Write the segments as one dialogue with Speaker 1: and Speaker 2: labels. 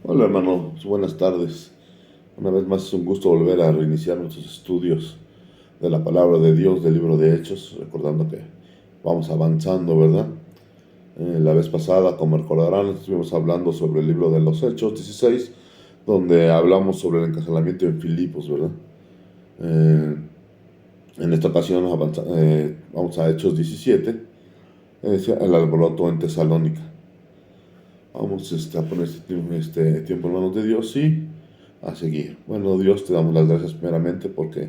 Speaker 1: Hola hermanos, buenas tardes. Una vez más es un gusto volver a reiniciar nuestros estudios de la palabra de Dios del libro de Hechos, recordando que vamos avanzando, ¿verdad? La vez pasada, como recordarán, estuvimos hablando sobre el libro de los Hechos 16, donde hablamos sobre el encarcelamiento en Filipos, ¿verdad? Eh, en esta ocasión vamos a Hechos 17, el alboroto en Tesalónica. Vamos a poner este tiempo en manos de Dios y a seguir. Bueno, Dios, te damos las gracias primeramente porque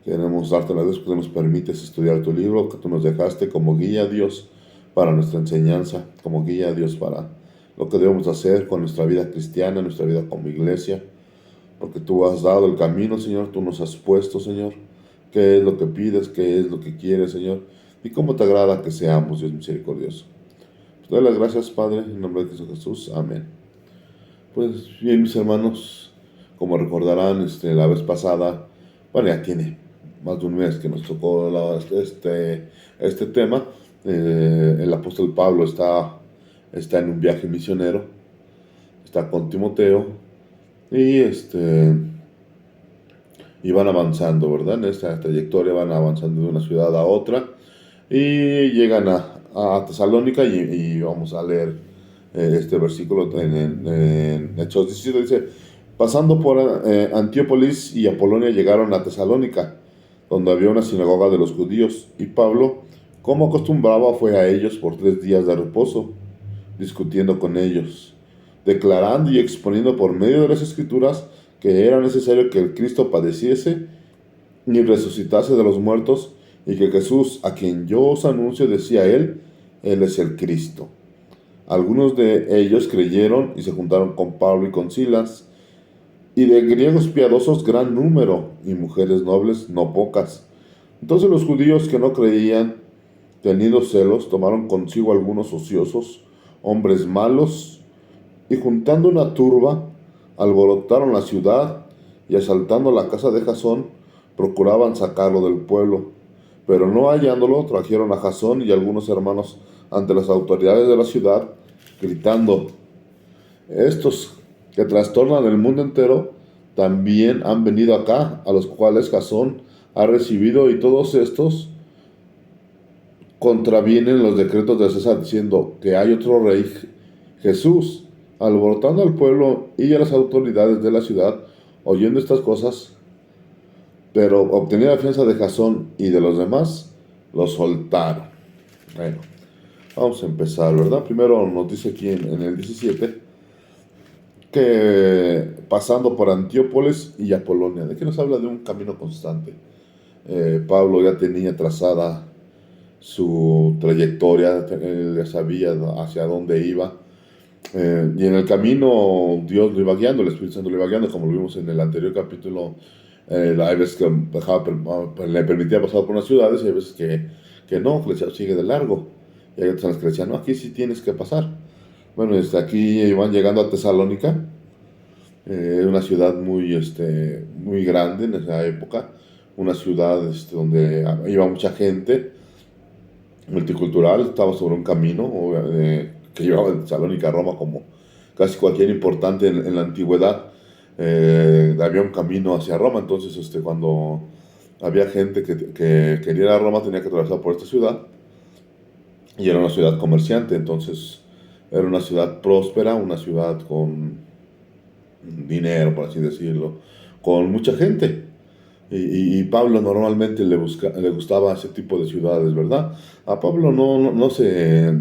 Speaker 1: queremos darte las gracias porque nos permites estudiar tu libro, que tú nos dejaste como guía, Dios, para nuestra enseñanza, como guía, Dios, para lo que debemos hacer con nuestra vida cristiana, nuestra vida como iglesia, porque tú has dado el camino, Señor, tú nos has puesto, Señor, qué es lo que pides, qué es lo que quieres, Señor, y cómo te agrada que seamos, Dios misericordioso. Te doy las gracias, Padre, en nombre de Cristo Jesús. Amén. Pues bien, mis hermanos, como recordarán, la vez pasada, bueno, ya tiene más de un mes que nos tocó este tema. El apóstol Pablo está en un viaje misionero, está con Timoteo y, y van avanzando, ¿verdad? En esta trayectoria van avanzando de una ciudad a otra y llegan a Tesalónica y vamos a leer este versículo en Hechos 17. Dice, pasando por Antiópolis y Apolonia llegaron a Tesalónica, donde había una sinagoga de los judíos, y Pablo, como acostumbraba, fue a ellos por 3 días de reposo, discutiendo con ellos, declarando y exponiendo por medio de las escrituras que era necesario que el Cristo padeciese y resucitase de los muertos, y que Jesús, a quien yo os anuncio, decía él es el Cristo. Algunos de ellos creyeron y se juntaron con Pablo y con Silas, y de griegos piadosos gran número, y mujeres nobles no pocas. Entonces los judíos que no creían, teniendo celos, tomaron consigo algunos ociosos, hombres malos, y juntando una turba, alborotaron la ciudad, y asaltando la casa de Jasón, procuraban sacarlo del pueblo. Pero no hallándolo, trajeron a Jasón y algunos hermanos ante las autoridades de la ciudad, gritando, estos que trastornan el mundo entero, también han venido acá, a los cuales Jasón ha recibido, y todos estos contravienen los decretos de César, diciendo que hay otro rey, Jesús. Alborotando al pueblo y a las autoridades de la ciudad, oyendo estas cosas, pero obtenida la fianza de Jasón y de los demás, los soltaron. Bueno, vamos a empezar, ¿verdad? Primero nos dice aquí en el 17 que pasando por Antiópolis y Apolonia, de que nos habla de un camino constante. Pablo ya tenía trazada su trayectoria, él ya sabía hacia dónde iba. Y en el camino Dios lo iba guiando, el Espíritu Santo lo iba guiando, como lo vimos en el anterior capítulo. Hay veces que le permitía pasar por unas ciudades y hay veces que no, que le decía, sigue de largo. Y hay otras que le decían, no, aquí sí tienes que pasar. Bueno, aquí iban llegando a Tesalónica, una ciudad muy grande en esa época, una ciudad donde iba mucha gente, multicultural, estaba sobre un camino que llevaba de Tesalónica a Roma, como casi cualquier importante en la antigüedad. Había un camino hacia Roma, entonces cuando había gente que quería ir a Roma tenía que atravesar por esta ciudad, y era una ciudad comerciante, entonces era una ciudad próspera, una ciudad con dinero, por así decirlo, con mucha gente. Y Pablo normalmente le gustaba ese tipo de ciudades, ¿verdad? A Pablo no se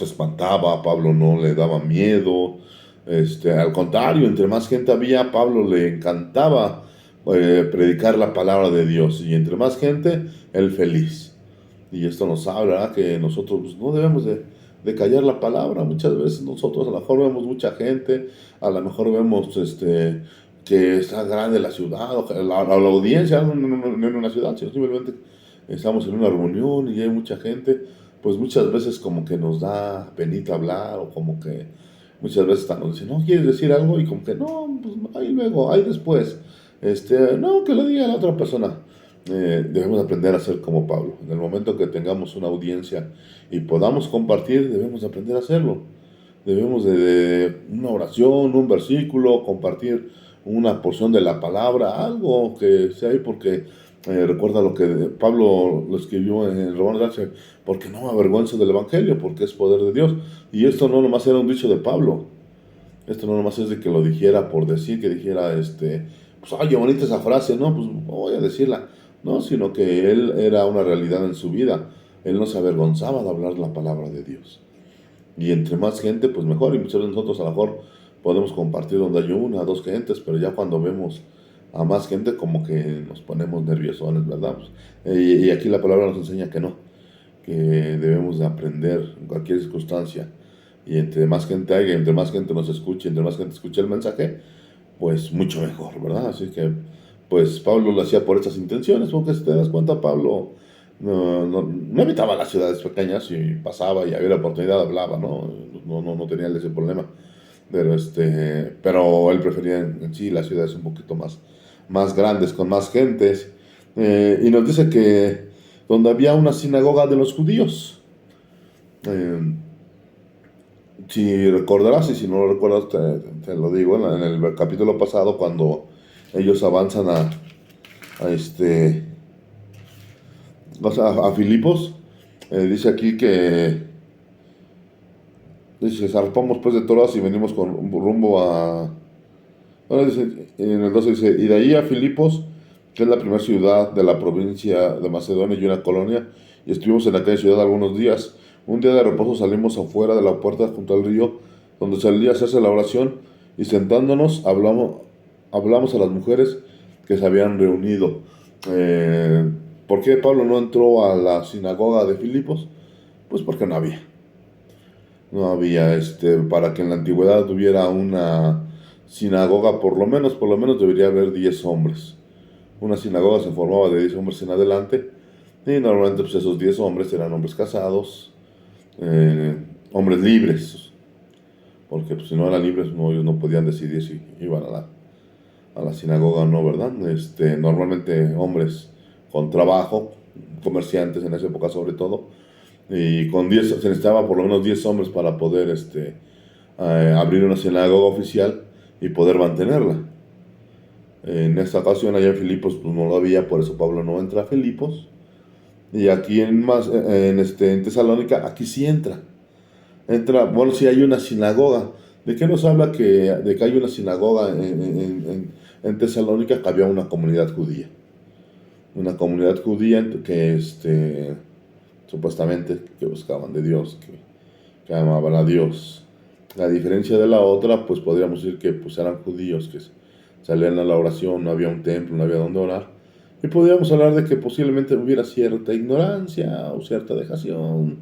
Speaker 1: espantaba, a Pablo no le daba miedo. Al contrario, entre más gente había, a Pablo le encantaba predicar la palabra de Dios. Y entre más gente, él feliz. Y esto nos habla, ¿verdad?, que nosotros pues, no debemos de callar la palabra. Muchas veces nosotros a lo mejor vemos mucha gente, a lo mejor vemos que está grande la ciudad, o la audiencia, no en una ciudad, sino simplemente estamos en una reunión y hay mucha gente, pues muchas veces como que nos da penita hablar, o como que muchas veces hasta nos dicen, no, ¿quieres decir algo? Y como que no, pues ahí luego, ahí después, no, que lo diga la otra persona. Debemos aprender a ser como Pablo. En el momento que tengamos una audiencia y podamos compartir, debemos aprender a hacerlo. Debemos de una oración, un versículo, compartir una porción de la palabra, algo que sea ahí, porque recuerda lo que Pablo lo escribió en Romanos 11, porque no me avergüenzo del Evangelio, porque es poder de Dios. Y esto no nomás era un dicho de Pablo, esto no nomás es de que lo dijera por decir, que dijera, pues, ay, qué bonita esa frase, no, pues voy a decirla. No, sino que él era una realidad en su vida. Él no se avergonzaba de hablar la palabra de Dios. Y entre más gente, pues mejor. Y muchas veces nosotros a lo mejor podemos compartir donde hay una, dos gentes, pero ya cuando vemos a más gente, como que nos ponemos nerviosones, ¿verdad? Pues, y aquí la palabra nos enseña que no, que debemos de aprender en cualquier circunstancia. Y entre más gente haya, entre más gente nos escuche, entre más gente escuche el mensaje, pues mucho mejor, ¿verdad? Así que, pues Pablo lo hacía por estas intenciones, porque si te das cuenta, Pablo no evitaba las ciudades pequeñas y pasaba y había la oportunidad, hablaba, ¿no? No tenía ese problema. Pero él prefería en sí las ciudades un poquito más grandes, con más gentes. Y nos dice que donde había una sinagoga de los judíos. Eh, si recordarás, y si no lo recuerdas, te lo digo, en el capítulo pasado, cuando ellos avanzan a este, o sea, a Filipos, dice aquí que, dice, zarpamos pues de Troas y venimos con rumbo a, bueno, dice, en el 12 dice, y de ahí a Filipos, que es la primera ciudad de la provincia de Macedonia y una colonia, y estuvimos en aquella ciudad algunos días. Un día de reposo salimos afuera de la puerta junto al río, donde solía hacerse la oración, y sentándonos hablamos a las mujeres que se habían reunido. Eh, ¿Por qué Pablo no entró a la sinagoga de Filipos? Pues porque no había. No había, para que en la antigüedad hubiera una sinagoga, por lo menos debería haber 10 hombres. Una sinagoga se formaba de 10 hombres en adelante, y normalmente pues esos 10 hombres eran hombres casados, eh, hombres libres, porque pues, si no eran libres no, ellos no podían decidir si iban a la sinagoga o no, ¿verdad? Normalmente hombres con trabajo, comerciantes en esa época sobre todo, y con 10 se necesitaba por lo menos 10 hombres para poder abrir una sinagoga oficial y poder mantenerla. En esta ocasión allá en Filipos pues no lo había, por eso Pablo no entra a Filipos. Y aquí en Tesalónica, aquí sí entra. Entra, bueno, sí hay una sinagoga. ¿De qué nos habla de que hay una sinagoga en Tesalónica? Que había una comunidad judía. Una comunidad judía que supuestamente que buscaban de Dios, que amaban a Dios. La diferencia de la otra, pues podríamos decir que pues eran judíos que salían a la oración, no había un templo, no había donde orar. Y podríamos hablar de que posiblemente hubiera cierta ignorancia o cierta dejación.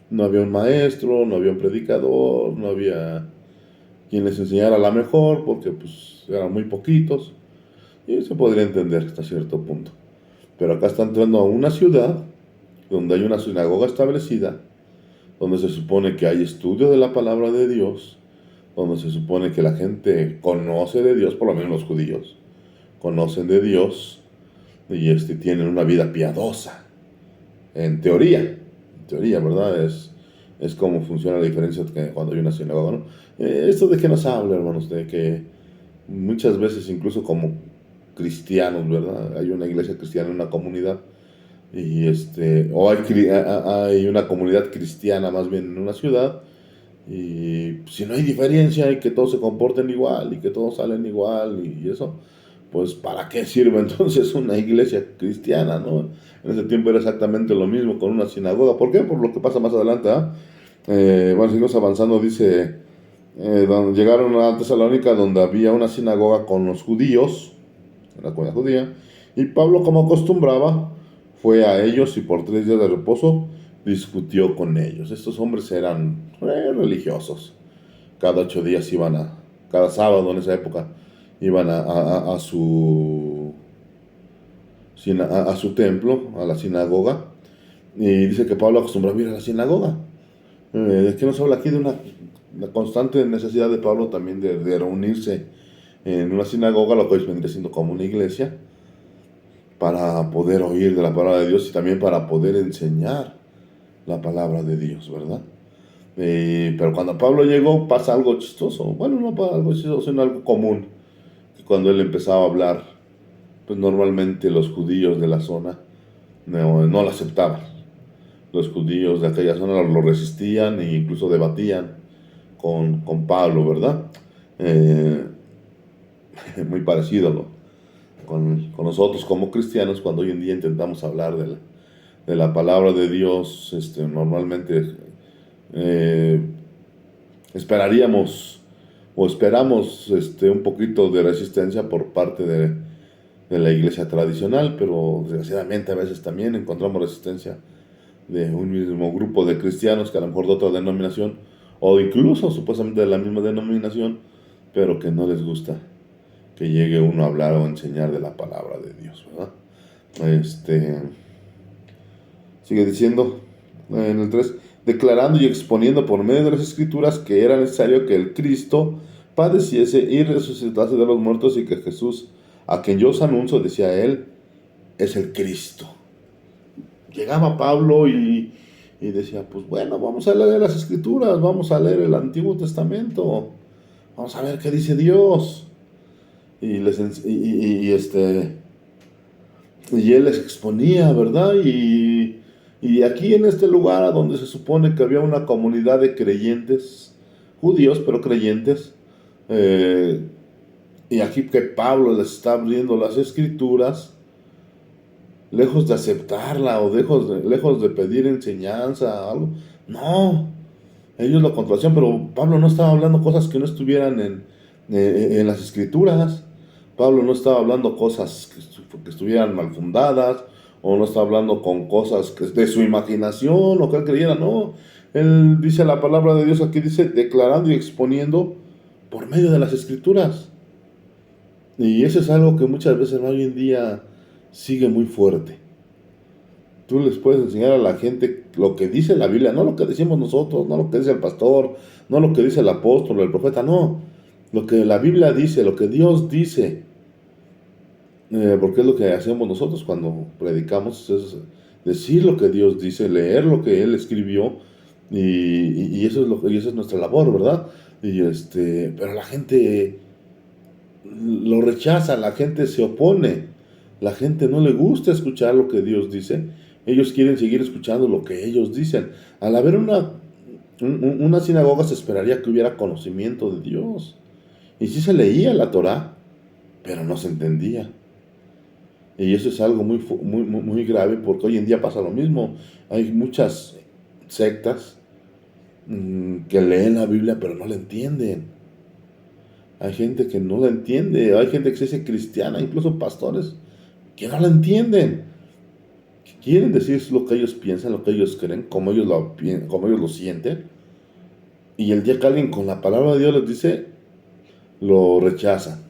Speaker 1: No había un maestro, no había un predicador, no había quien les enseñara la mejor, porque pues eran muy poquitos. Y se podría entender hasta cierto punto. Pero acá está entrando a una ciudad donde hay una sinagoga establecida, donde se supone que hay estudio de la palabra de Dios, donde se supone que la gente conoce de Dios, por lo menos los judíos, conocen de Dios y tienen una vida piadosa, en teoría, ¿verdad? Es como funciona la diferencia que cuando hay una sinagoga, ¿no? ¿Esto de qué nos habla, hermanos? De que muchas veces incluso como cristianos, ¿verdad? Hay una iglesia cristiana, una comunidad, y hay una comunidad cristiana más bien en una ciudad, y si no hay diferencia y que todos se comporten igual y que todos salen igual y eso, pues ¿para qué sirve entonces una iglesia cristiana, no? En ese tiempo era exactamente lo mismo con una sinagoga. ¿Por qué? Por lo que pasa más adelante, ¿ah? Bueno, seguimos avanzando, dice, donde llegaron a Tesalónica, donde había una sinagoga con los judíos, la comunidad judía, y Pablo, como acostumbraba, fue a ellos y por 3 días de reposo discutió con ellos. Estos hombres eran religiosos. Cada 8 días cada sábado en esa época, iban a su templo, a la sinagoga. Y dice que Pablo acostumbraba ir a la sinagoga. Es que nos habla aquí de una constante necesidad de Pablo también de reunirse en una sinagoga, lo que hoy vendría siendo como una iglesia, para poder oír de la palabra de Dios y también para poder enseñar la palabra de Dios, ¿verdad? Pero cuando Pablo llegó pasa algo chistoso. Bueno, no pasa algo chistoso, sino algo común. Que cuando él empezaba a hablar, pues normalmente los judíos de la zona no lo aceptaban. Los judíos de aquella zona lo resistían e incluso debatían con Pablo, ¿verdad? Eh, Muy parecido con nosotros como cristianos cuando hoy en día intentamos hablar de la palabra de Dios. Normalmente eh, esperaríamos o esperamos un poquito de resistencia por parte de la iglesia tradicional, pero desgraciadamente a veces también encontramos resistencia de un mismo grupo de cristianos que a lo mejor de otra denominación o incluso supuestamente de la misma denominación, pero que no les gusta que llegue uno a hablar o enseñar de la palabra de Dios, ¿verdad? Este, Sigue diciendo en el 3 declarando y exponiendo por medio de las escrituras que era necesario que el Cristo padeciese y resucitase de los muertos y que Jesús, a quien yo os anuncio, decía él, es el Cristo. Llegaba Pablo y decía, pues bueno, vamos a leer las escrituras, vamos a leer el Antiguo Testamento, vamos a ver qué dice Dios. Y él les exponía, ¿verdad? Y aquí en este lugar a donde se supone que había una comunidad de creyentes, judíos, pero creyentes, eh, y aquí que Pablo les está abriendo las escrituras, lejos de aceptarla o lejos de pedir enseñanza, algo, no, ellos lo contradicían, pero Pablo no estaba hablando cosas que no estuvieran en las escrituras. Pablo no estaba hablando cosas que estuvieran mal fundadas, o no estaba hablando con cosas de su imaginación, o que él creyera, no. Él dice la palabra de Dios aquí, dice, declarando y exponiendo por medio de las escrituras. Y eso es algo que muchas veces hoy en día sigue muy fuerte. Tú les puedes enseñar a la gente lo que dice la Biblia, no lo que decimos nosotros, no lo que dice el pastor, no lo que dice el apóstol, el profeta, no. Lo que la Biblia dice, lo que Dios dice. Porque es lo que hacemos nosotros cuando predicamos, es decir lo que Dios dice, leer lo que Él escribió, y eso es y esa es nuestra labor, ¿verdad? Pero la gente lo rechaza, la gente se opone, la gente no le gusta escuchar lo que Dios dice, ellos quieren seguir escuchando lo que ellos dicen. Al haber una sinagoga se esperaría que hubiera conocimiento de Dios, y sí se leía la Torá, pero no se entendía. Y eso es algo muy grave porque hoy en día pasa lo mismo. Hay muchas sectas que leen la Biblia pero no la entienden. Hay gente que no la entiende. Hay gente que se dice cristiana, incluso pastores, que no la entienden. Que quieren decir lo que ellos piensan, lo que ellos creen, como ellos lo sienten. Y el día que alguien con la palabra de Dios les dice, lo rechazan.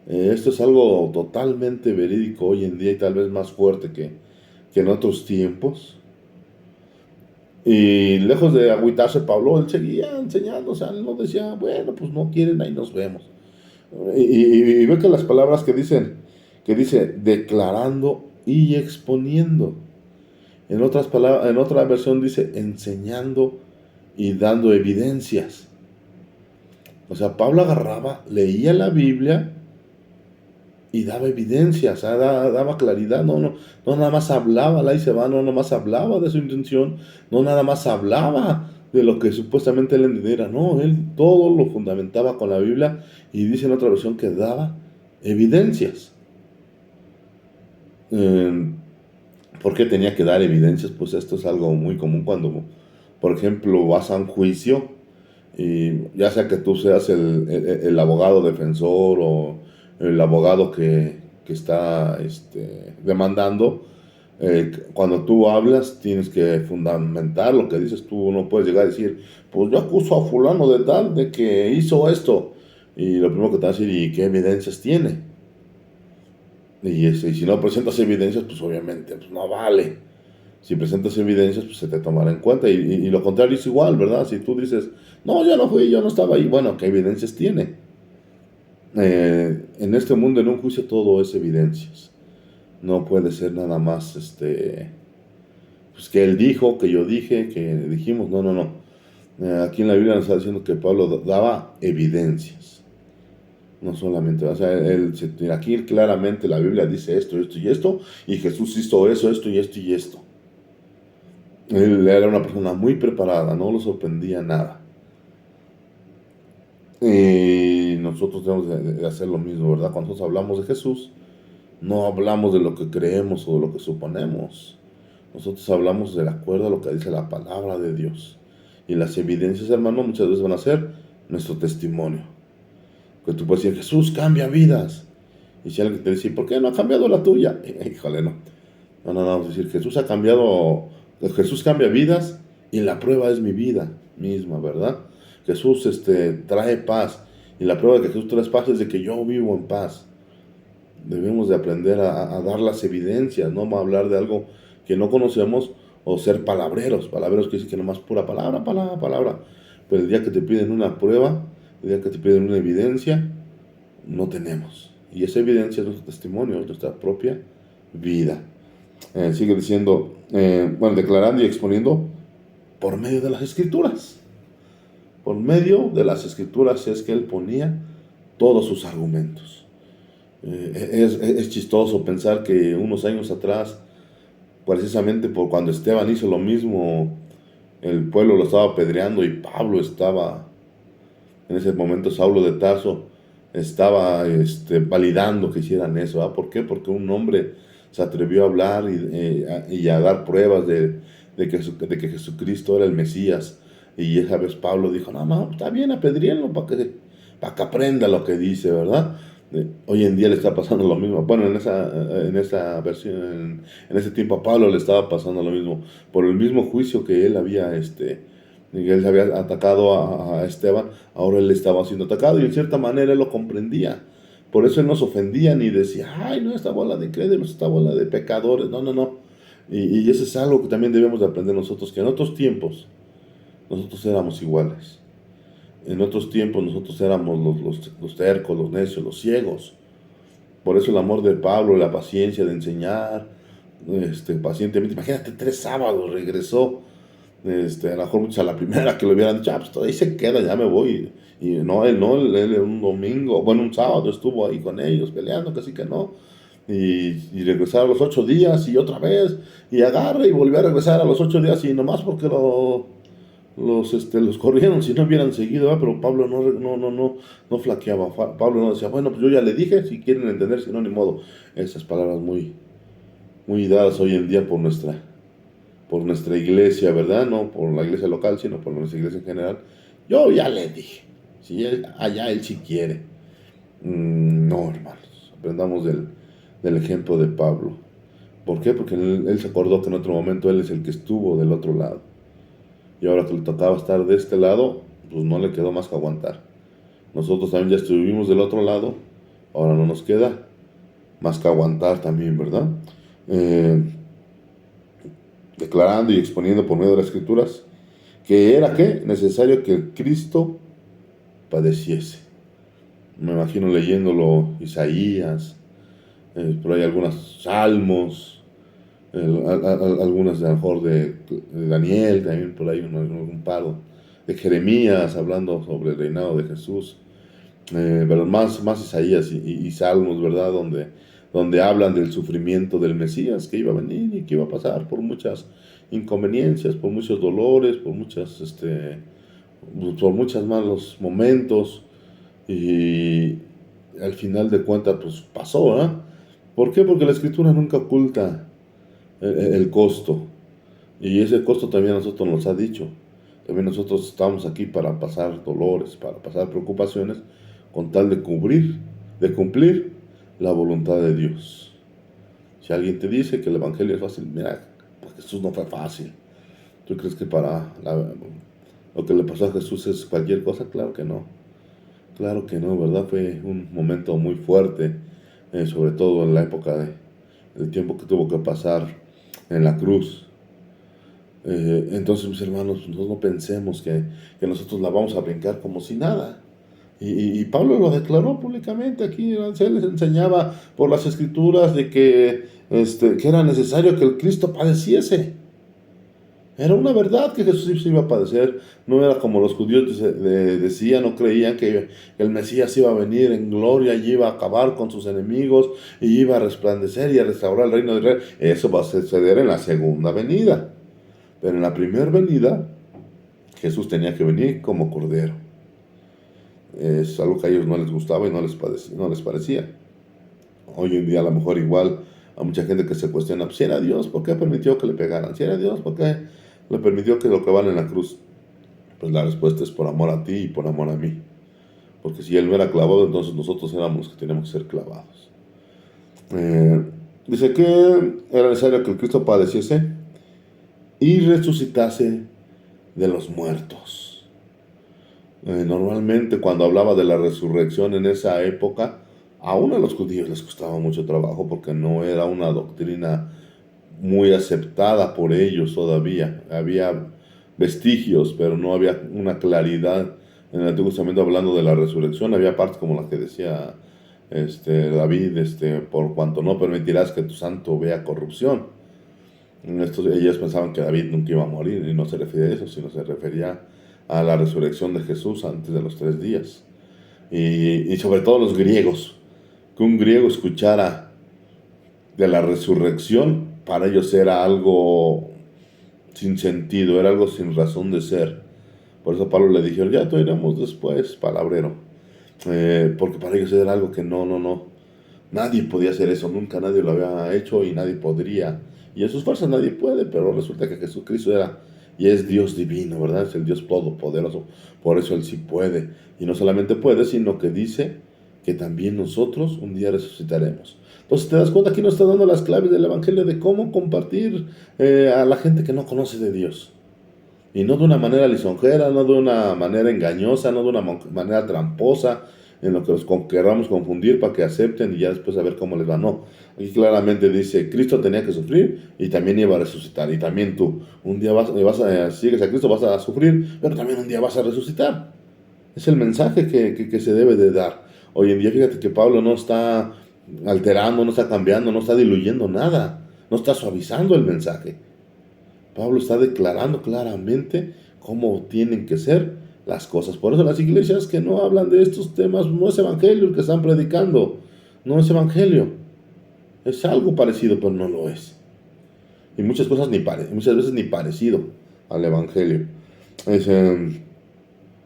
Speaker 1: Esto es algo totalmente verídico hoy en día y tal vez más fuerte que en otros tiempos. Y lejos de agüitarse Pablo, él seguía enseñando, o sea, él no decía, bueno, pues no quieren, ahí nos vemos. Y ve que las palabras que dice declarando y exponiendo. En otras palabras, en otra versión dice enseñando y dando evidencias. O sea, Pablo agarraba, leía la Biblia y daba evidencia, o sea, daba claridad, no nada más hablaba, la y se va, no nada más hablaba de su intención, no nada más hablaba de lo que supuestamente él entendiera, no, él todo lo fundamentaba con la Biblia y dice en otra versión que daba evidencias. Eh, ¿Por qué tenía que dar evidencias? Pues esto es algo muy común cuando, por ejemplo, vas a un juicio y ya sea que tú seas el abogado defensor o el abogado que está demandando, cuando tú hablas tienes que fundamentar lo que dices. Tú no puedes llegar a decir, pues yo acuso a fulano de tal de que hizo esto, y lo primero que te va a decir, ¿y qué evidencias tiene? Y si no presentas evidencias, pues obviamente pues no vale. Si presentas evidencias, pues se te tomará en cuenta. Y lo contrario es igual, ¿verdad? Si tú dices, no, yo no fui, yo no estaba ahí, bueno, ¿qué evidencias tiene? En este mundo, en un juicio, todo es evidencias. No puede ser nada más, pues que él dijo, que yo dije, que dijimos, no. Aquí en la Biblia nos está diciendo que Pablo daba evidencias, no solamente, o sea, aquí claramente la Biblia dice esto, esto y esto, y Jesús hizo eso, esto y esto y esto. Él era una persona muy preparada, no lo sorprendía nada. Y nosotros debemos de hacer lo mismo, ¿verdad? Cuando nosotros hablamos de Jesús, no hablamos de lo que creemos o de lo que suponemos. Nosotros hablamos de acuerdo a lo que dice la palabra de Dios. Y las evidencias, hermano, muchas veces van a ser nuestro testimonio. Que tú puedes decir, Jesús cambia vidas. Y si alguien te dice, ¿por qué no ha cambiado la tuya? Híjole, no. No, vamos a decir, Jesús cambia vidas y la prueba es mi vida misma, ¿verdad? Jesús trae paz y la prueba de que Jesús trae paz es de que yo vivo en paz. Debemos de aprender a dar las evidencias, no a hablar de algo que no conocemos o ser palabreros que dicen que nomás pura palabra, palabra, palabra. Pero el día que te piden una prueba, el día que te piden una evidencia, no tenemos. Y esa evidencia es nuestro testimonio, es nuestra propia vida. Sigue diciendo, declarando y exponiendo por medio de las escrituras. Por medio de las escrituras es que él ponía todos sus argumentos. Es chistoso pensar que unos años atrás, precisamente por cuando Esteban hizo lo mismo, el pueblo lo estaba apedreando y Pablo estaba, en ese momento Saulo de Tarso, estaba validando que hicieran eso. ¿Ah? ¿Por qué? Porque un hombre se atrevió a hablar y a dar pruebas de que Jesucristo era el Mesías. Y esa vez Pablo dijo, no, está bien, apedríenlo para que aprenda lo que dice, ¿verdad? Hoy en día le está pasando lo mismo. Bueno, en esa versión, en ese tiempo a Pablo le estaba pasando lo mismo. Por el mismo juicio que él había, atacado a Esteban, ahora él estaba siendo atacado y en cierta manera él lo comprendía. Por eso él no se ofendía ni decía, ay, no, esta bola de incrédulos, esta bola de pecadores. No, no, no. Y eso es algo que también debemos de aprender nosotros, que en otros tiempos nosotros éramos iguales. En otros tiempos nosotros éramos los tercos, los necios, los ciegos. Por eso el amor de Pablo, la paciencia de enseñar, pacientemente. Imagínate, 3 sábados regresó. A lo mejor muchos a la primera que lo hubieran dicho, pues ahí se queda, ya me voy. Y no, él un domingo, bueno, un sábado estuvo ahí con ellos peleando, casi que no. Y regresar a los 8 días y otra vez, y agarra y volvió a regresar a los 8 días y nomás porque los corrieron si no hubieran seguido, ¿verdad? Pero Pablo no flaqueaba. Pablo no decía, bueno, pues yo ya le dije, si quieren entender, si no, ni modo. Esas palabras muy, muy dadas hoy en día por nuestra iglesia, ¿verdad? No por la iglesia local, sino por nuestra iglesia en general. Yo ya le dije, si allá él sí quiere. No, hermanos, aprendamos del ejemplo de Pablo. ¿Por qué? Porque él se acordó que en otro momento él es el que estuvo del otro lado. Y ahora que le tocaba estar de este lado, pues no le quedó más que aguantar. Nosotros también ya estuvimos del otro lado, ahora no nos queda más que aguantar también, ¿verdad? Declarando y exponiendo por medio de las escrituras que era ¿qué? Necesario que Cristo padeciese. Me imagino leyéndolo Isaías, por ahí algunos salmos, algunas a lo mejor de Daniel, también por ahí un par de Jeremías hablando sobre el reinado de Jesús, pero más Isaías y salmos, ¿verdad? Donde hablan del sufrimiento del Mesías que iba a venir y que iba a pasar por muchas inconveniencias, por muchos dolores, por muchos malos momentos, y al final de cuentas pues pasó, ¿eh? ¿Por qué? Porque la escritura nunca oculta el costo, y ese costo también a nosotros nos ha dicho. También nosotros estamos aquí para pasar dolores, para pasar preocupaciones, con tal de cumplir la voluntad de Dios. Si alguien te dice que el Evangelio es fácil, mira, pues Jesús no fue fácil. ¿Tú crees que lo que le pasó a Jesús es cualquier cosa? Claro que no. Claro que no, ¿verdad? Fue un momento muy fuerte, sobre todo en la época del tiempo que tuvo que pasar en la cruz. Entonces, mis hermanos, nosotros no pensemos que nosotros la vamos a brincar como si nada. Y Pablo lo declaró públicamente aquí. Él les enseñaba por las escrituras de que era necesario que el Cristo padeciese. Era una verdad que Jesús iba a padecer. No era como los judíos decían, no creían que el Mesías iba a venir en gloria y iba a acabar con sus enemigos y iba a resplandecer y a restaurar el reino de Israel. Eso va a suceder en la segunda venida. Pero en la primera venida, Jesús tenía que venir como cordero. Es algo que a ellos no les gustaba y no les parecía. Hoy en día a lo mejor igual a mucha gente que se cuestiona, pues, si era Dios, ¿por qué permitió que le pegaran? Si era Dios, ¿por qué le permitió que lo clavaran en la cruz? Pues la respuesta es por amor a ti y por amor a mí. Porque si Él no era clavado, entonces nosotros éramos los que teníamos que ser clavados. Eh, Dice que era necesario que el Cristo padeciese y resucitase de los muertos. Normalmente cuando hablaba de la resurrección en esa época, aún a los judíos les costaba mucho trabajo porque no era una doctrina muy aceptada por ellos todavía. Había vestigios, pero no había una claridad en el Antiguo Testamento hablando de la resurrección. Había partes como la que decía David, por cuanto no permitirás que tu santo vea corrupción. Ellos pensaban que David nunca iba a morir y no se refería a eso, sino se refería a la resurrección de Jesús antes de los 3 días. Y sobre todo los griegos, que un griego escuchara de la resurrección, para ellos era algo sin sentido, era algo sin razón de ser. Por eso a Pablo le dijeron, ya te iremos después, palabrero. Porque para ellos era algo que no. Nadie podía hacer eso, nunca nadie lo había hecho y nadie podría. Y en sus fuerzas nadie puede, pero resulta que Jesucristo era y es Dios divino, ¿verdad? Es el Dios todopoderoso. Por eso Él sí puede. Y no solamente puede, sino que dice que también nosotros un día resucitaremos. Entonces te das cuenta, aquí nos está dando las claves del Evangelio de cómo compartir a la gente que no conoce de Dios. Y no de una manera lisonjera, no de una manera engañosa, no de una manera tramposa, en lo que los queramos confundir para que acepten y ya después a ver cómo les va. No, aquí claramente dice, Cristo tenía que sufrir y también iba a resucitar. Y también tú, un día sigues a Cristo, vas a sufrir, pero también un día vas a resucitar. Es el mensaje que se debe de dar. Hoy en día, fíjate que Pablo no está alterando, no está cambiando, no está diluyendo nada, no está suavizando el mensaje. Pablo está declarando claramente cómo tienen que ser las cosas. Por eso las iglesias que no hablan de estos temas, no es evangelio el que están predicando, no es evangelio. Es algo parecido, pero no lo es. Y muchas veces ni parecido al evangelio. Es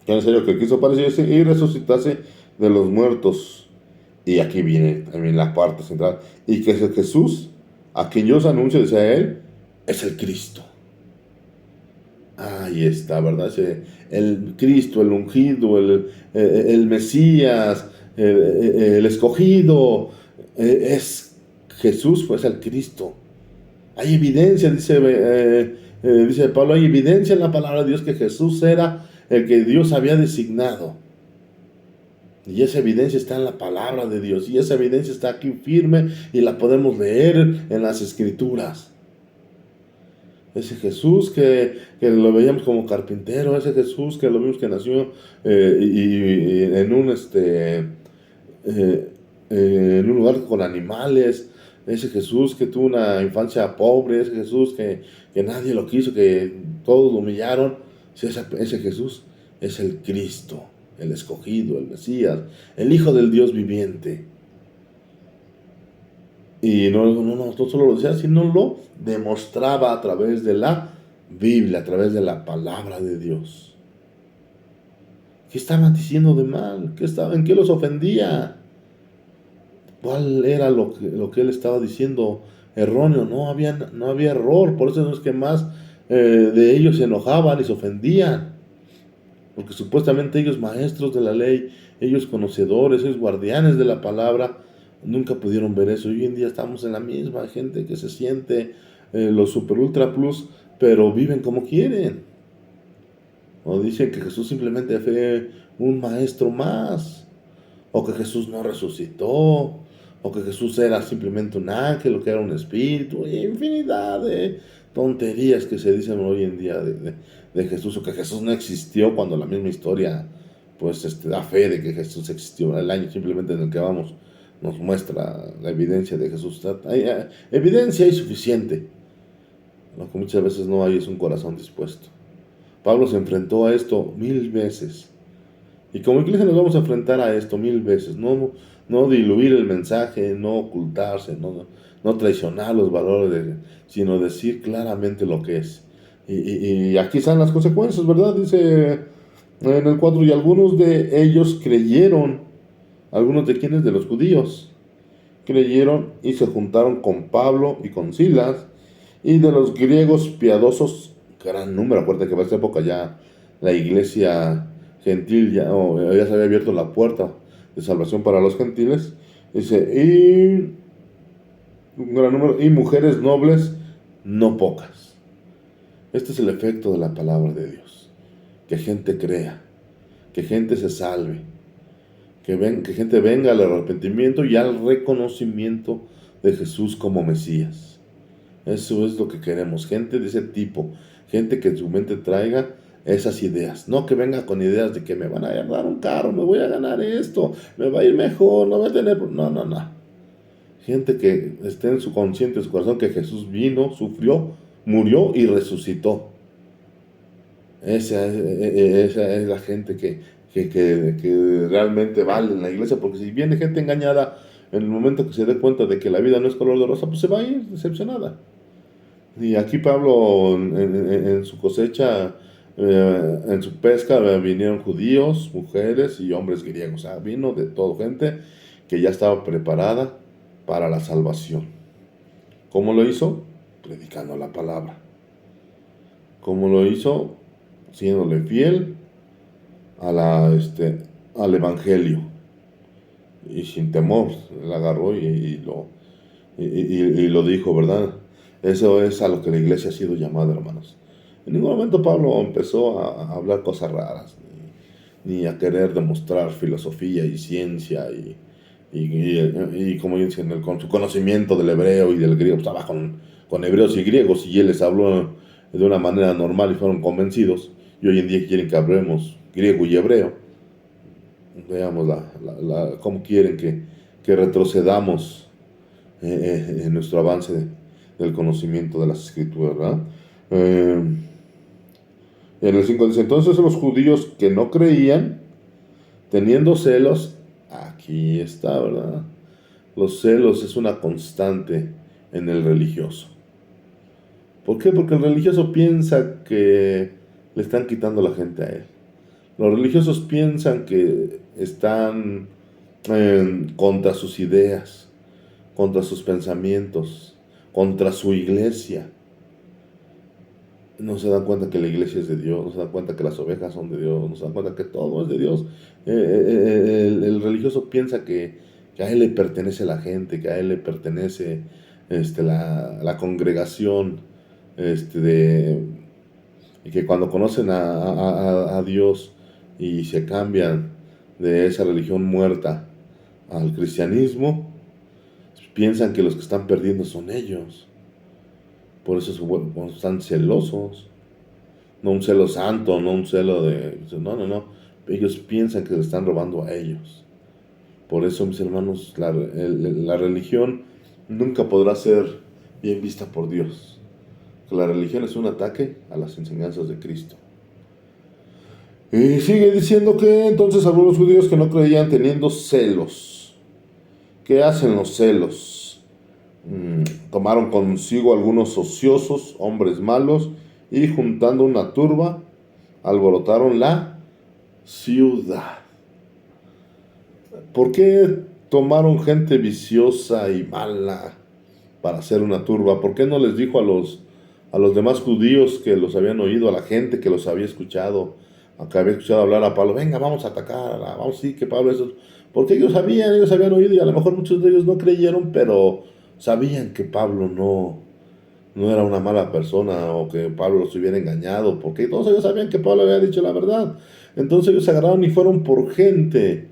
Speaker 1: necesario que Cristo apareciese y resucitase de los muertos. Y aquí viene también la parte central. Y que Jesús, a quien yo os anuncio, decía Él, es el Cristo. Ahí está, ¿verdad? El Cristo, el ungido, el Mesías, el escogido, es Jesús, pues el Cristo. Hay evidencia, dice Pablo, hay evidencia en la palabra de Dios que Jesús era el que Dios había designado. Y esa evidencia está en la palabra de Dios, y esa evidencia está aquí firme y la podemos leer en las Escrituras. Ese Jesús que lo veíamos como carpintero, ese Jesús que lo vimos que nació y en en un lugar con animales, ese Jesús que tuvo una infancia pobre, ese Jesús que nadie lo quiso, que todos lo humillaron. Sí, ese Jesús es el Cristo, el escogido, el Mesías, el Hijo del Dios viviente. Y no solo lo decía, sino lo demostraba a través de la Biblia, a través de la palabra de Dios. ¿Qué estaban diciendo de mal? ¿En qué los ofendía? ¿Cuál era lo que él estaba diciendo erróneo? No había error, por eso no es que más de ellos se enojaban y se ofendían. Porque supuestamente ellos maestros de la ley, ellos conocedores, ellos guardianes de la palabra, nunca pudieron ver eso. Hoy en día estamos en la misma gente que se siente los super ultra plus, pero viven como quieren. O dicen que Jesús simplemente fue un maestro más, o que Jesús no resucitó, o que Jesús era simplemente un ángel, o que era un espíritu, y infinidad de tonterías que se dicen hoy en día de Jesús, o que Jesús no existió, cuando la misma historia pues da fe de que Jesús existió. El año simplemente en el que vamos nos muestra la evidencia de Jesús. Hay evidencia y suficiente. Lo que muchas veces no hay es un corazón dispuesto. Pablo se enfrentó a esto 1000 veces. Y como iglesia nos vamos a enfrentar a esto 1000 veces. No diluir el mensaje, no ocultarse, no traicionar los valores, sino decir claramente lo que es. Y aquí están las consecuencias, ¿verdad? Dice en el 4, y algunos de ellos creyeron, algunos de quienes, de los judíos, creyeron y se juntaron con Pablo y con Silas, y de los griegos piadosos, gran número. Acuérdate que para esta época ya la iglesia gentil ya se había abierto la puerta de salvación para los gentiles. Dice, y un gran número, y mujeres nobles, no pocas. Este es el efecto de la palabra de Dios. Que gente crea, que gente se salve, que gente venga al arrepentimiento y al reconocimiento de Jesús como Mesías. Eso es lo que queremos, gente de ese tipo, gente que en su mente traiga esas ideas, no que venga con ideas de que me van a dar un carro, me voy a ganar esto, me va a ir mejor, no voy a tener... No. Gente que esté en su consciente, en su corazón, que Jesús vino, sufrió, murió y resucitó. Esa es la gente que realmente vale en la iglesia, porque si viene gente engañada, en el momento que se dé cuenta de que la vida no es color de rosa, pues se va a ir decepcionada. Y aquí Pablo en su cosecha, en su pesca, vinieron judíos, mujeres y hombres griegos. O sea, vino de todo, gente que ya estaba preparada para la salvación. ¿Cómo lo hizo? Predicando la palabra. ¿Cómo lo hizo? Siéndole fiel al evangelio. Y sin temor, él agarró y lo dijo, ¿verdad? Eso es a lo que la iglesia ha sido llamada, hermanos. En ningún momento Pablo empezó a hablar cosas raras, ni a querer demostrar filosofía y ciencia, y como dicen, con su conocimiento del hebreo y del griego. Estaba con hebreos y griegos, y él les habló de una manera normal y fueron convencidos. Y hoy en día quieren que hablemos griego y hebreo. Veamos cómo quieren que retrocedamos en nuestro avance del conocimiento de las escrituras, ¿verdad? En el 5 dice, entonces los judíos que no creían, teniendo celos, aquí está, ¿verdad? Los celos es una constante en el religioso. ¿Por qué? Porque el religioso piensa que le están quitando la gente a él. Los religiosos piensan que están contra sus ideas, contra sus pensamientos, contra su iglesia. No se dan cuenta que la iglesia es de Dios, no se dan cuenta que las ovejas son de Dios, no se dan cuenta que todo es de Dios. El religioso piensa que a él le pertenece la gente, que a él le pertenece la congregación, y que cuando conocen a Dios y se cambian de esa religión muerta al cristianismo, piensan que los que están perdiendo son ellos. Por eso están celosos. No un celo santo, no un celo de... No. Ellos piensan que le están robando a ellos. Por eso, mis hermanos, la religión nunca podrá ser bien vista por Dios. La religión es un ataque a las enseñanzas de Cristo. Y sigue diciendo que entonces algunos judíos que no creían teniendo celos. ¿Qué hacen los celos? Tomaron consigo algunos ociosos, hombres malos, y juntando una turba, alborotaron la ciudad. ¿Por qué tomaron gente viciosa y mala para hacer una turba? ¿Por qué no les dijo a los demás judíos que los habían oído, a la gente que los había escuchado, que había escuchado hablar a Pablo, venga, vamos a atacar, vamos, sí, que Pablo eso? Porque ellos habían oído, y a lo mejor muchos de ellos no creyeron, pero sabían que Pablo no era una mala persona, o que Pablo los hubiera engañado, porque todos ellos sabían que Pablo había dicho la verdad. Entonces ellos se agarraron y fueron por gente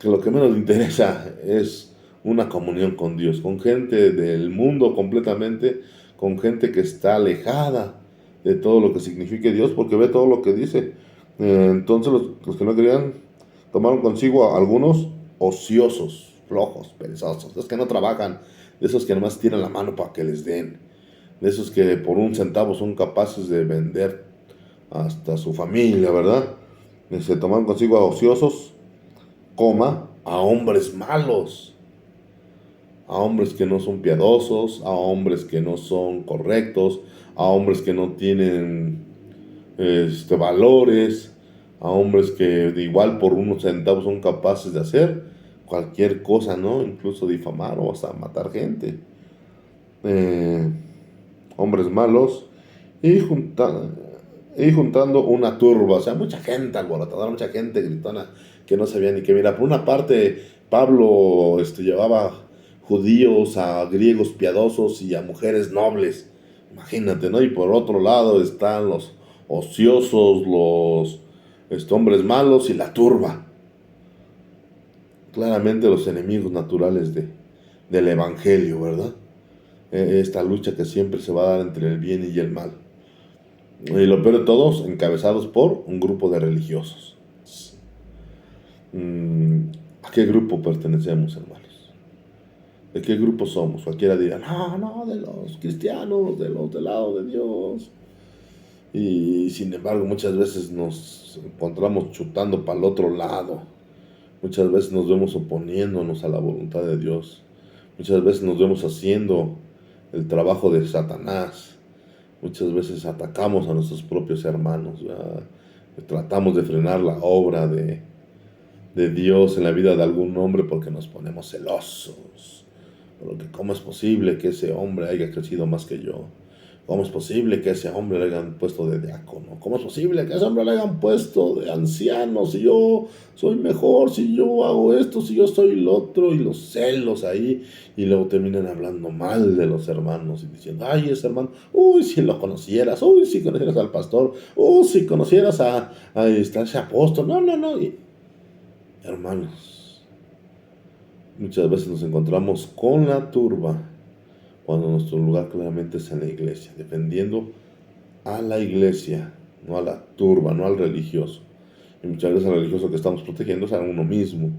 Speaker 1: que lo que menos le interesa es una comunión con Dios, con gente del mundo completamente, con gente que está alejada de todo lo que signifique Dios, porque ve todo lo que dice. Entonces los que no querían tomaron consigo a algunos ociosos, flojos, perezosos, los que no trabajan, de esos que nomás tiran la mano para que les den. de esos que por un centavo son capaces de vender hasta su familia, ¿verdad? Se toman consigo a ociosos, a hombres malos, a hombres que no son piadosos, a hombres que no son correctos, a hombres que no tienen valores, a hombres que de igual por unos centavos son capaces de hacer cualquier cosa, ¿no? Incluso difamar o hasta matar gente. Eh, Hombres malos y, y juntando una turba, o sea, mucha gente alborotada, mucha gente gritona que no sabía ni qué. Mira, por una parte, Pablo llevaba judíos a griegos piadosos y a mujeres nobles, imagínate, ¿no? Y por otro lado están los ociosos, los hombres malos y la turba, claramente los enemigos naturales del evangelio, ¿verdad? Esta lucha que siempre se va a dar entre el bien y el mal. Y lo peor de todos, encabezados por un grupo de religiosos. ¿A qué grupo pertenecemos, hermanos? ¿De qué grupo somos? Cualquiera dirá, no, no, de los cristianos, de los del lado de Dios. Y sin embargo, muchas veces nos encontramos chutando para el otro lado. Muchas veces nos vemos oponiéndonos a la voluntad de Dios. Muchas veces nos vemos haciendo el trabajo de Satanás. Muchas veces atacamos a nuestros propios hermanos, ¿verdad? Tratamos de frenar la obra de Dios en la vida de algún hombre porque nos ponemos celosos. Porque ¿cómo es posible que ese hombre haya crecido más que yo? ¿Cómo es posible que ese hombre le hayan puesto de diácono? ¿Cómo es posible que ese hombre le hayan puesto de anciano? Si yo soy mejor, si yo hago esto, si yo soy el otro, y los celos ahí, y luego terminan hablando mal de los hermanos y diciendo, ay, ese hermano, uy, si lo conocieras, uy, si conocieras al pastor, uy, si conocieras a ese apóstol, no, no, no. Y, hermanos, muchas veces nos encontramos con la turba cuando nuestro lugar claramente es en la iglesia, defendiendo a la iglesia, no a la turba, no al religioso. Y muchas veces al religioso que estamos protegiendo es a uno mismo,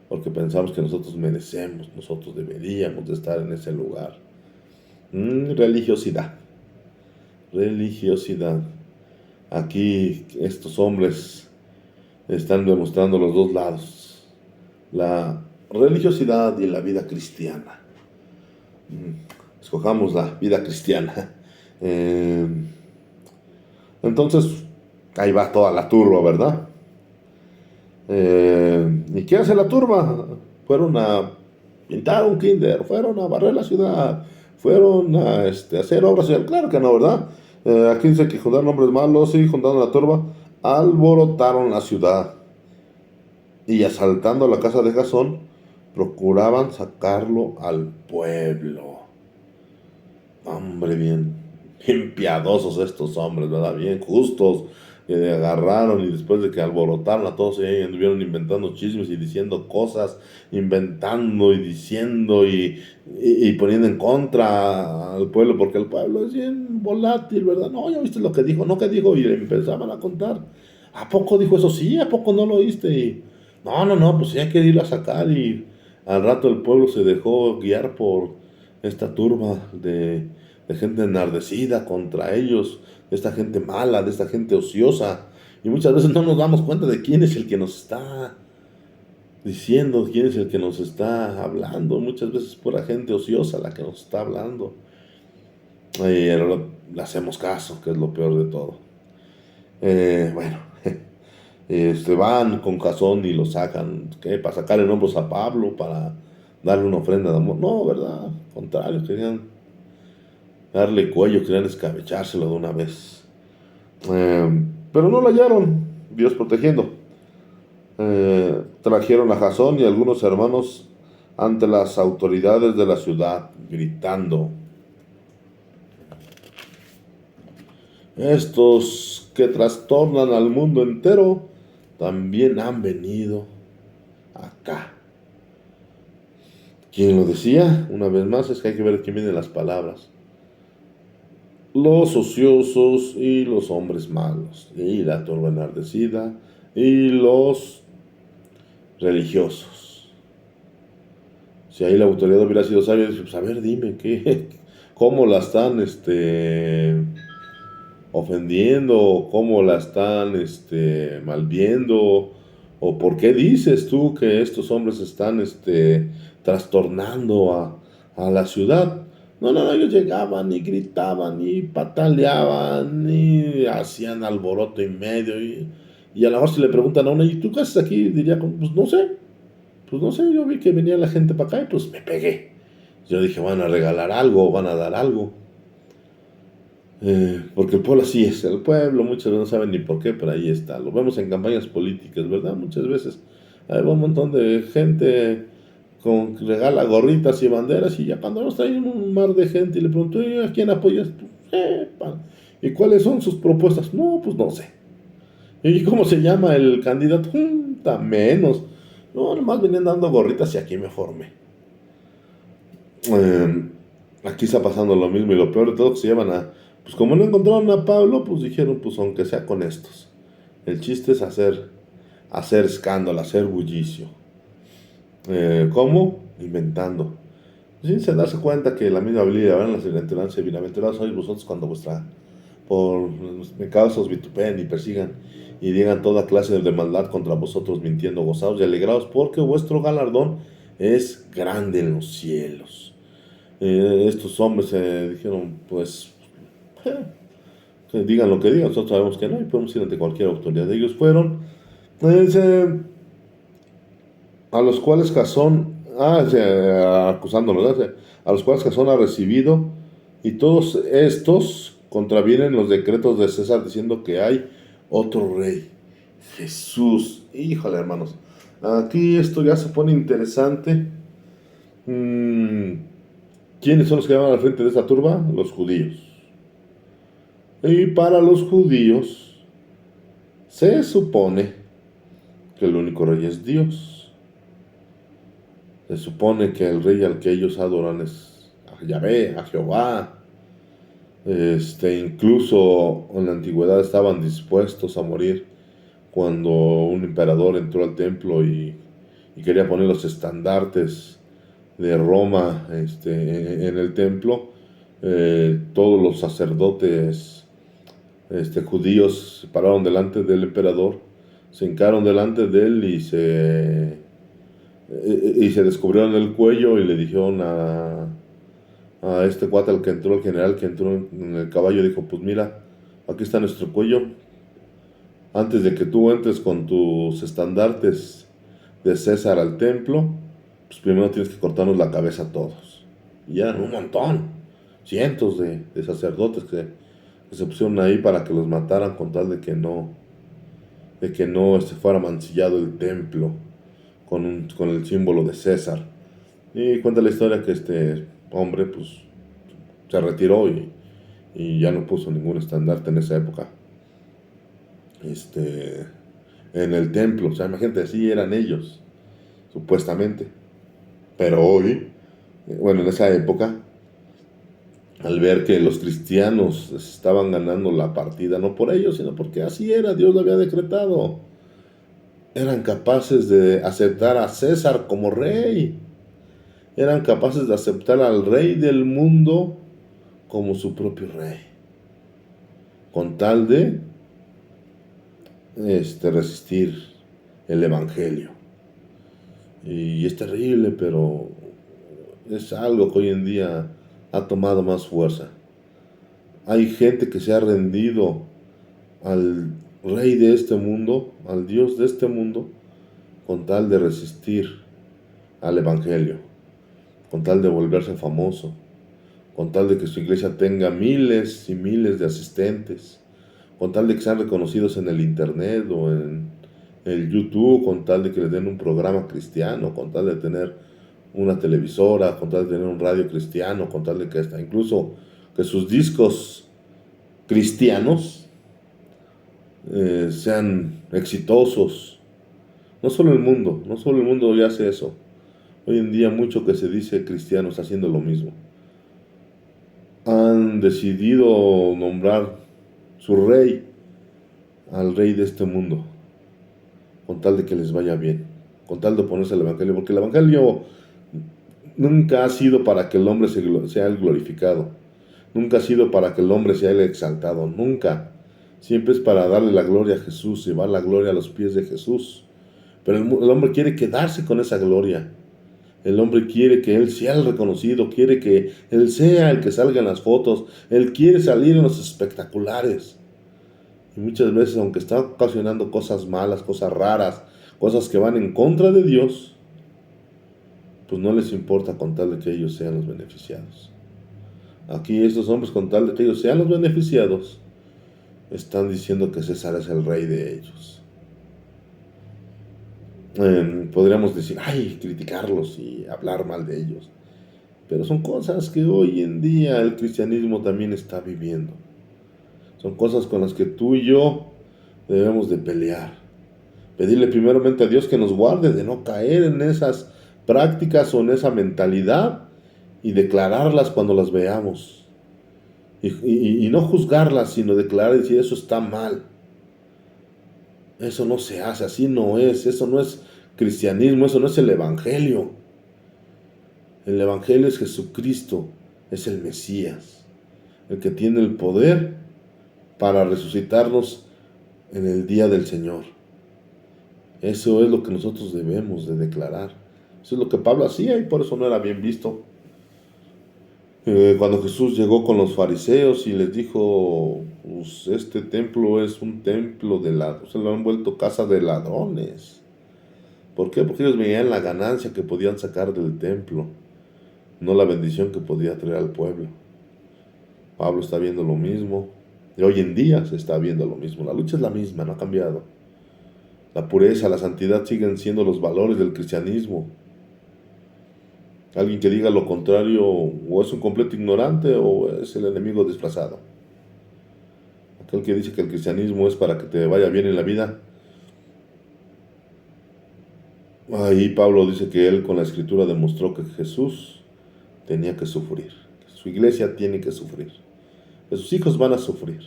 Speaker 1: porque pensamos que nosotros merecemos, nosotros deberíamos de estar en ese lugar. Religiosidad, religiosidad. Aquí estos hombres están demostrando los dos lados, la religiosidad y la vida cristiana. Escojamos la vida cristiana. Entonces, ahí va toda la turba, ¿verdad? ¿Y qué hace la turba? Fueron a pintar un kinder, fueron a barrer la ciudad, fueron a hacer obras sociales. Claro que no, ¿verdad? Aquí dice que juntaron hombres malos y juntando la turba, alborotaron la ciudad. Y asaltando la casa de Jasón, procuraban sacarlo al pueblo. Hombre, bien piadosos estos hombres, ¿verdad? Bien justos, que agarraron y después de que alborotaron a todos y anduvieron inventando chismes y diciendo cosas, inventando y diciendo y poniendo en contra al pueblo, porque el pueblo es bien volátil, ¿verdad? No, ya viste lo que dijo, no, que dijo, y le empezaban a contar. ¿A poco dijo eso? Sí, ¿a poco no lo oíste? Y no, no, no, pues sí hay que irlo a sacar y al rato el pueblo se dejó guiar por esta turba de gente enardecida contra ellos, de esta gente mala, de esta gente ociosa. Y muchas veces no nos damos cuenta de quién es el que nos está diciendo, quién es el que nos está hablando. Muchas veces es pura gente ociosa la que nos está hablando. Y le hacemos caso, que es lo peor de todo. Bueno, van con Jasón y lo sacan, ¿qué? Para sacarle hombros a Pablo, para darle una ofrenda de amor. No, ¿verdad? Al contrario, querían darle cuello, querían escabechárselo de una vez. Pero no lo hallaron, Dios protegiendo. Trajeron a Jasón y algunos hermanos ante las autoridades de la ciudad, gritando: estos que trastornan al mundo entero también han venido acá. ¿Quién lo decía? Una vez más, es que hay que ver quién vienen las palabras. Los ociosos y los hombres malos, y la turba enardecida, y los religiosos. Si ahí la autoridad hubiera sido sabia, dice, pues a ver, dime, cómo la están ofendiendo, cómo la están malviendo, o por qué dices tú que estos hombres están trastornando a la ciudad. No, no, no, ellos llegaban y gritaban y pataleaban y hacían alboroto y medio. Y a lo mejor si le preguntan a uno, ¿y tú qué haces aquí? Diría, pues no sé, yo vi que venía la gente para acá y pues me pegué. Yo dije, van a regalar algo, van a dar algo. Porque el pueblo así es, el pueblo muchas veces no saben ni por qué, pero ahí está. Lo vemos en campañas políticas, ¿verdad? Muchas veces hay un montón de gente con regala gorritas y banderas y ya cuando nos traen un mar de gente y le pregunto, ¿y a quién apoyas? Pues, ¿y cuáles son sus propuestas? No, pues no sé. ¿Y cómo se llama el candidato? Menos. No, nomás venían dando gorritas y aquí me formé. Eh, Aquí está pasando lo mismo y lo peor de todo que se llevan a... Pues como no encontraron a Pablo, pues dijeron, pues aunque sea con estos. El chiste es hacer escándalo, hacer bullicio. ¿Cómo? Inventando. Sin se darse cuenta que la misma Biblia, ¿verdad? En la bienaventuranza, bienaventurados sois vosotros cuando por pecados os vituperen y persigan y digan toda clase de maldad contra vosotros mintiendo, gozaos y alegraos porque vuestro galardón es grande en los cielos. Estos hombres dijeron, pues, que digan lo que digan, nosotros sabemos que no y podemos ir ante cualquier autoridad. Ellos fueron a los cuales Jasón, acusándolos, a los cuales Jasón ha recibido, y todos estos contravienen los decretos de César diciendo que hay otro rey, Jesús. Híjole, hermanos, aquí esto ya se pone interesante. ¿Quiénes son los que van al frente de esta turba? Los judíos. Y para los judíos se supone que el único rey es Dios. Se supone que el rey al que ellos adoran es a Yahvé, a Jehová. Incluso en la antigüedad estaban dispuestos a morir cuando un emperador entró al templo y quería poner los estandartes de Roma en el templo. Todos los sacerdotes judíos se pararon delante del emperador, se hincaron delante de él y se descubrieron el cuello y le dijeron a este cuate al que entró, el general que entró en el caballo, dijo, pues mira, aquí está nuestro cuello, antes de que tú entres con tus estandartes de César al templo, pues primero tienes que cortarnos la cabeza a todos. Y eran un montón, cientos de sacerdotes que se pusieron ahí para que los mataran con tal de que no fuera mancillado el templo con el símbolo de César. Y cuenta la historia que este hombre pues se retiró y ya no puso ningún estandarte en esa época en el templo. O sea, imagínate, así eran ellos, supuestamente. Pero hoy, bueno, en esa época, al ver que los cristianos estaban ganando la partida, no por ellos, sino porque así era, Dios lo había decretado, eran capaces de aceptar a César como rey, eran capaces de aceptar al rey del mundo como su propio rey, con tal de resistir el evangelio. Y es terrible, pero es algo que hoy en día ha tomado más fuerza. Hay gente que se ha rendido al rey de este mundo, al Dios de este mundo, con tal de resistir al evangelio, con tal de volverse famoso, con tal de que su iglesia tenga miles y miles de asistentes, con tal de que sean reconocidos en el internet o en el YouTube, con tal de que les den un programa cristiano, con tal de tener una televisora, con tal de tener un radio cristiano, con tal de que hasta incluso que sus discos cristianos sean exitosos. No solo el mundo ya hace eso. Hoy en día mucho que se dice cristiano está haciendo lo mismo. Han decidido nombrar su rey al rey de este mundo, con tal de que les vaya bien, con tal de oponerse al evangelio, porque el evangelio nunca ha sido para que el hombre sea el glorificado. Nunca ha sido para que el hombre sea el exaltado, nunca. Siempre es para darle la gloria a Jesús, llevar la gloria a los pies de Jesús. Pero el hombre quiere quedarse con esa gloria. El hombre quiere que Él sea el reconocido, quiere que Él sea el que salga en las fotos, Él quiere salir en los espectaculares. Y muchas veces, aunque está ocasionando cosas malas, cosas raras, cosas que van en contra de Dios, pues no les importa con tal de que ellos sean los beneficiados. Aquí estos hombres, con tal de que ellos sean los beneficiados, están diciendo que César es el rey de ellos. Podríamos decir, ay, criticarlos y hablar mal de ellos. Pero son cosas que hoy en día el cristianismo también está viviendo. Son cosas con las que tú y yo debemos de pelear. Pedirle primeramente a Dios que nos guarde de no caer en esas prácticas o en esa mentalidad y declararlas cuando las veamos. Y no juzgarlas, sino declarar y decir, eso está mal. Eso no se hace, así no es, eso no es cristianismo, eso no es el Evangelio. El Evangelio es Jesucristo, es el Mesías, el que tiene el poder para resucitarnos en el día del Señor. Eso es lo que nosotros debemos de declarar. Eso es lo que Pablo hacía y por eso no era bien visto. Cuando Jesús llegó con los fariseos y les dijo, pues este templo es un templo de ladrones, se lo han vuelto casa de ladrones. ¿Por qué? Porque ellos veían la ganancia que podían sacar del templo, no la bendición que podía traer al pueblo. Pablo está viendo lo mismo, y hoy en día se está viendo lo mismo. La lucha es la misma, no ha cambiado. La pureza, la santidad siguen siendo los valores del cristianismo. Alguien que diga lo contrario o es un completo ignorante o es el enemigo disfrazado. Aquel que dice que el cristianismo es para que te vaya bien en la vida. Ahí Pablo dice que él con la escritura demostró que Jesús tenía que sufrir. Que su iglesia tiene que sufrir. Que sus hijos van a sufrir.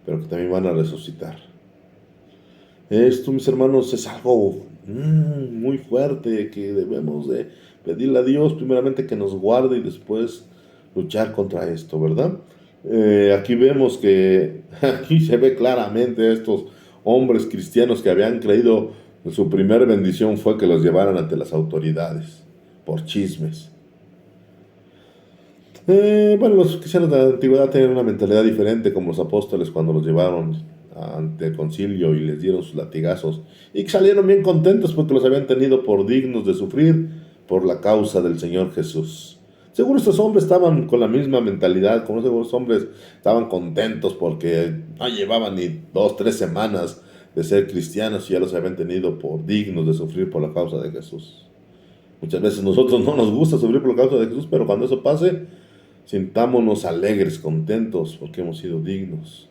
Speaker 1: Pero que también van a resucitar. Esto, mis hermanos, es algo muy fuerte que debemos de pedirle a Dios primeramente que nos guarde y después luchar contra esto, ¿verdad? Aquí vemos que aquí se ve claramente estos hombres cristianos que habían creído su primera bendición fue que los llevaran ante las autoridades por chismes. Bueno, los cristianos de la antigüedad tenían una mentalidad diferente como los apóstoles cuando los llevaron ante el concilio y les dieron sus latigazos y que salieron bien contentos porque los habían tenido por dignos de sufrir por la causa del Señor Jesús. Seguro estos hombres estaban con la misma mentalidad, como esos hombres estaban contentos porque no llevaban ni 2, 3 semanas de ser cristianos y ya los habían tenido por dignos de sufrir por la causa de Jesús. Muchas veces nosotros no nos gusta sufrir por la causa de Jesús, pero cuando eso pase, sintámonos alegres, contentos porque hemos sido dignos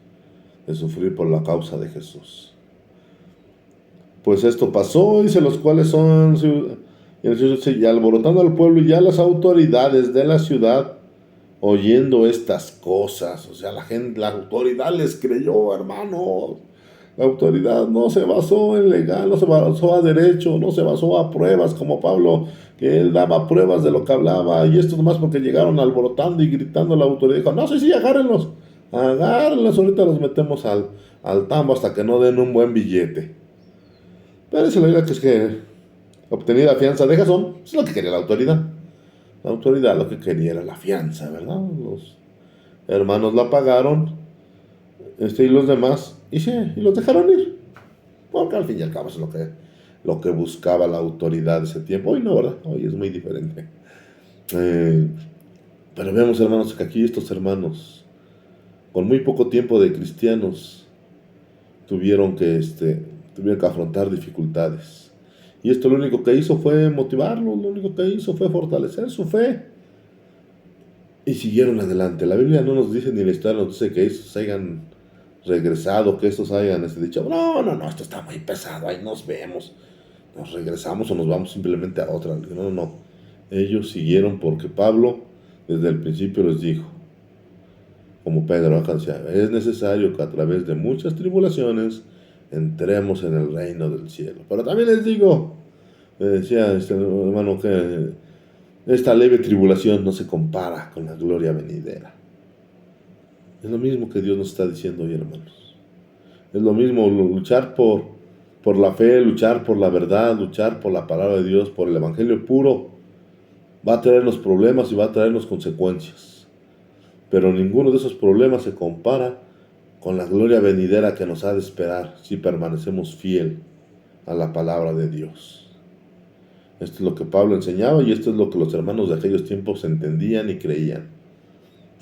Speaker 1: de sufrir por la causa de Jesús. Pues esto pasó, dice, los cuales son, y alborotando al pueblo y ya las autoridades de la ciudad, oyendo estas cosas. O sea, la autoridad les creyó, hermanos. La autoridad no se basó en legal, no se basó a derecho, no se basó a pruebas como Pablo, que él daba pruebas de lo que hablaba, y esto nomás porque llegaron alborotando y gritando a la autoridad. Dijo, no, sí, agárrenlos, ahorita los metemos al tambo hasta que no den un buen billete. Pero esa es la idea, que es que obtenir la fianza de Jasón, es lo que quería la autoridad. La autoridad lo que quería era la fianza, ¿verdad? Los hermanos la pagaron, y los demás, y los dejaron ir. Porque al fin y al cabo es lo que buscaba la autoridad de ese tiempo. Hoy no, ¿verdad? Hoy es muy diferente. Pero vemos, hermanos, que aquí estos hermanos, con muy poco tiempo de cristianos, tuvieron que afrontar dificultades. Y esto lo único que hizo fue motivarlos, lo único que hizo fue fortalecer su fe. Y siguieron adelante. La Biblia no nos dice, ni la historia nos dice que ellos hayan regresado, que estos hayan dicho, no, esto está muy pesado, ahí nos vemos, nos regresamos o nos vamos simplemente a otra. No. Ellos siguieron porque Pablo desde el principio les dijo, como Pedro decía, es necesario que a través de muchas tribulaciones entremos en el reino del cielo. Pero también les digo, decía este hermano, que esta leve tribulación no se compara con la gloria venidera. Es lo mismo que Dios nos está diciendo hoy, hermanos. Es lo mismo luchar por la fe, luchar por la verdad, luchar por la palabra de Dios, por el evangelio puro. Va a traernos problemas y va a traernos consecuencias. Pero ninguno de esos problemas se compara con la gloria venidera que nos ha de esperar si permanecemos fiel a la palabra de Dios. Esto es lo que Pablo enseñaba y esto es lo que los hermanos de aquellos tiempos entendían y creían.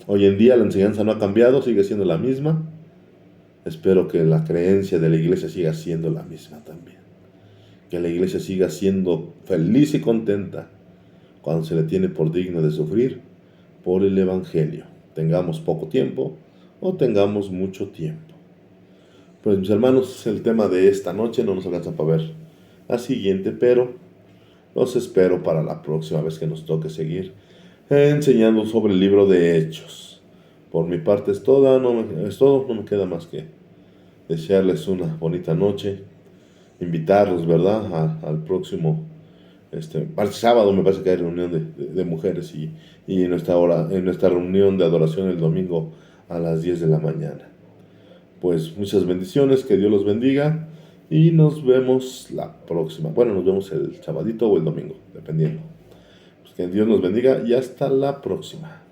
Speaker 1: Hoy en día la enseñanza no ha cambiado, sigue siendo la misma. Espero que la creencia de la iglesia siga siendo la misma también. Que la iglesia siga siendo feliz y contenta cuando se le tiene por digno de sufrir por el evangelio. Tengamos poco tiempo o tengamos mucho tiempo. Pues mis hermanos, el tema de esta noche no nos alcanza para ver la siguiente, pero los espero para la próxima vez que nos toque seguir enseñando sobre el libro de Hechos. Por mi parte es todo, no me queda más que desearles una bonita noche, invitarlos, ¿verdad?, al próximo, para el sábado me parece que hay reunión de mujeres y en nuestra reunión de adoración el domingo a las 10 de la mañana. Pues muchas bendiciones, que Dios los bendiga y nos vemos la próxima. Bueno, nos vemos el sabadito o el domingo, dependiendo. Pues que Dios nos bendiga y hasta la próxima.